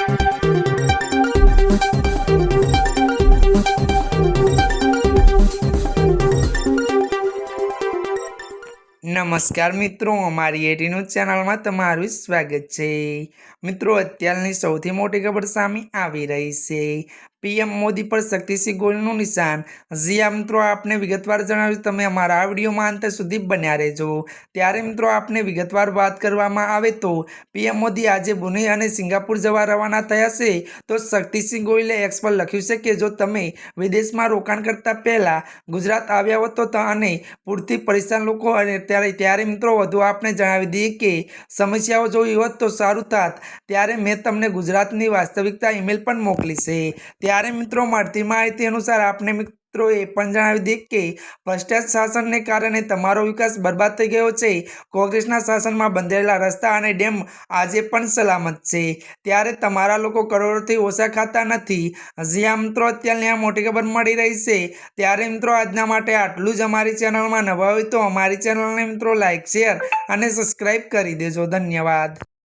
નમસ્કાર મિત્રો, અમારી એટી ન્યૂઝ ચેનલમાં તમારું સ્વાગત છે। મિત્રો, અત્યારની સૌથી મોટી ખબર સામે આવી રહી છે। પીએમ મોદી પર શક્તિસિંહ ગોહિલનું નિશાન। જી આ મિત્રો, આપને વિગતવાર જણાવ્યું, તમે અમારા આ વિડીયોમાં અંત સુધી બન્યા રહેજો। ત્યારે મિત્રો, આપને વિગતવાર વાત કરવામાં આવે તો પીએમ મોદી આજે બ્રુનેઈ અને સિંગાપુર જવા રવાના થયા છે। તો શક્તિસિંહ ગોહિલે એક્સ પર લખ્યું છે કે જો તમે વિદેશમાં રોકાણ કરતા પહેલા ગુજરાત આવ્યા હો તો અને પૂરથી પરેશાન લોકો અને ત્યારે મિત્રો વધુ આપને જણાવી દઈએ કે સમસ્યાઓ જોઈ હોત તો સારું થાત। ત્યારે મેં તમને ગુજરાતની વાસ્તવિકતા ઈમેલ પણ મોકલી છે। ત્યારે મિત્રો, મળતી માહિતી અનુસાર આપને મિત્રો એ પણ જણાવી દઈએ કે ભ્રષ્ટાચાર શાસનને કારણે તમારો વિકાસ બરબાદ થઈ ગયો છે। કોંગ્રેસના શાસનમાં બંધાયેલા રસ્તા અને ડેમ આજે પણ સલામત છે। ત્યારે તમારા લોકો કરોડોથી ઓછા ખાતા નથી। જી આ મિત્રો, અત્યારની આ મોટી ખબર મળી રહી છે। ત્યારે મિત્રો, આજના માટે આટલું જ। અમારી ચેનલમાં નવા હોય તો અમારી ચેનલને મિત્રો લાઈક, શેર અને સબસ્ક્રાઈબ કરી દેજો। ધન્યવાદ।